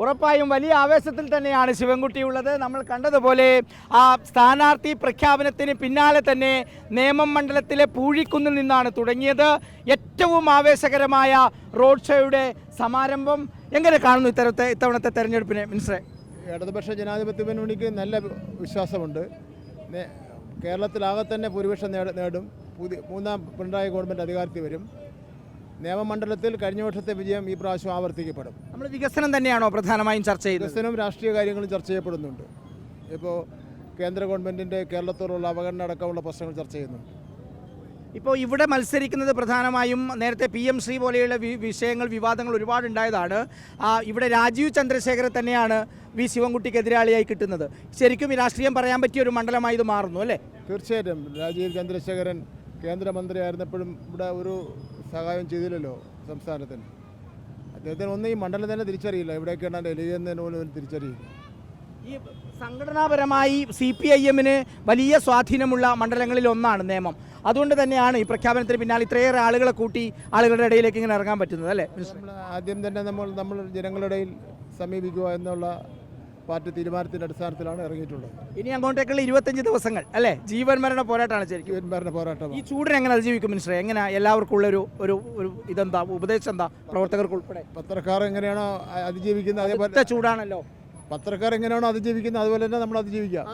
ഉറപ്പായും വലിയ ആവേശത്തിൽ തന്നെയാണ് ശിവൻകുട്ടിയുള്ളത്. നമ്മൾ കണ്ടതുപോലെ ആ സ്ഥാനാർത്ഥി പ്രഖ്യാപനത്തിന് പിന്നാലെ തന്നെ നേമം മണ്ഡലത്തിലെ പൂഴിക്കുന്നിൽ നിന്നാണ് തുടങ്ങിയത്. ഏറ്റവും ആവേശകരമായ റോഡ് ഷോയുടെ സമാരംഭം. എങ്ങനെ കാണുന്നു ഇത്തവണത്തെ തെരഞ്ഞെടുപ്പിനെ മിനിസ്റ്ററെ? ഇടതുപക്ഷ ജനാധിപത്യ മുന്നണിക്ക് നല്ല വിശ്വാസമുണ്ട്. കേരളത്തിലാകെ തന്നെ ഭൂരിപക്ഷം നേടും. മൂന്നാം പിണറായി ഗവൺമെൻറ് അധികാരത്തിൽ വരും. നിയമമണ്ഡലത്തിൽ കഴിഞ്ഞ വർഷത്തെ വിജയം ഈ പ്രാവശ്യം ആവർത്തിക്കപ്പെടും. നമ്മൾ വികസനം തന്നെയാണോ പ്രധാനമായും ചർച്ച ചെയ്യുന്നത്? വികസനവും രാഷ്ട്രീയ കാര്യങ്ങളും ചർച്ച ചെയ്യപ്പെടുന്നുണ്ട്. ഇപ്പോൾ കേന്ദ്ര ഗവൺമെൻറ്റിൻ്റെ കേരളത്തോടുള്ള അവഗണന അടക്കമുള്ള പ്രശ്നങ്ങൾ ചർച്ച ചെയ്യുന്നുണ്ട്. ഇപ്പോൾ ഇവിടെ മത്സരിക്കുന്നത് പ്രധാനമായും നേരത്തെ PM ശ്രീ പോലെയുള്ള വിഷയങ്ങൾ വിവാദങ്ങൾ ഒരുപാടുണ്ടായതാണ്. ഇവിടെ രാജീവ് ചന്ദ്രശേഖർ തന്നെയാണ് വി ശിവൻകുട്ടിക്ക് എതിരാളിയായി കിട്ടുന്നത്. ശരിക്കും ഈ രാഷ്ട്രീയം പറയാൻ പറ്റിയ ഒരു മണ്ഡലമായി ഇത് മാറുന്നു അല്ലേ? തീർച്ചയായിട്ടും. രാജീവ് ചന്ദ്രശേഖരൻ കേന്ദ്രമന്ത്രിയായിരുന്നപ്പോഴും ഇവിടെ ഒരു സഹായം ചെയ്തില്ലല്ലോ സംസ്ഥാനത്തിന്. അദ്ദേഹത്തിന് ഒന്നും ഈ മണ്ഡലം തന്നെ തിരിച്ചറിയില്ല. ഇവിടേക്കാണ് എലിയെന്നതിന് പോലും തിരിച്ചറിയില്ല. ഈ സംഘടനാപരമായി CPIM-ന് വലിയ സ്വാധീനമുള്ള മണ്ഡലങ്ങളിൽ ഒന്നാണ് നേമം. അതുകൊണ്ട് തന്നെയാണ് ഈ പ്രഖ്യാപനത്തിന് പിന്നാലെ ഇത്രയേറെ ആളുകളെ കൂട്ടി ആളുകളുടെ ഇടയിലേക്ക് ഇങ്ങനെ ഇറങ്ങാൻ പറ്റുന്നത് അല്ലേ? ആദ്യം തന്നെ നമ്മൾ ജനങ്ങളുടെ ഇടയിൽ സമീപിക്കുക എന്നുള്ള പാർട്ടി തീരുമാനത്തിൻ്റെ അടിസ്ഥാനത്തിലാണ് ഇറങ്ങിയിട്ടുള്ളത്. ഇനി അങ്ങോട്ടേക്കുള്ള 25 ദിവസങ്ങൾ അല്ലേ ജീവൻ മരണ പോരാട്ടമാണ് ശരിക്കും. ജീവൻ മരണ പോരാട്ടം. ഈ ചൂടിനെ എങ്ങനെ അതിജീവിക്കും മിനിസ്റ്റർ? എങ്ങനെ എല്ലാവർക്കും ഉള്ളൊരു ഒരു ഇതെന്താ ഉപദേശം എന്താ പ്രവർത്തകർക്ക് ഉൾപ്പെടെ? പത്രക്കാർ എങ്ങനെയാണോ അതിജീവിക്കുന്നത് അതേപോലെ ചൂടാണല്ലോ. പത്രക്കാർ എങ്ങനെയാണോ അതിജീവിക്കുന്നത് അതുപോലെ തന്നെ നമ്മൾ അതിജീവിക്കാം.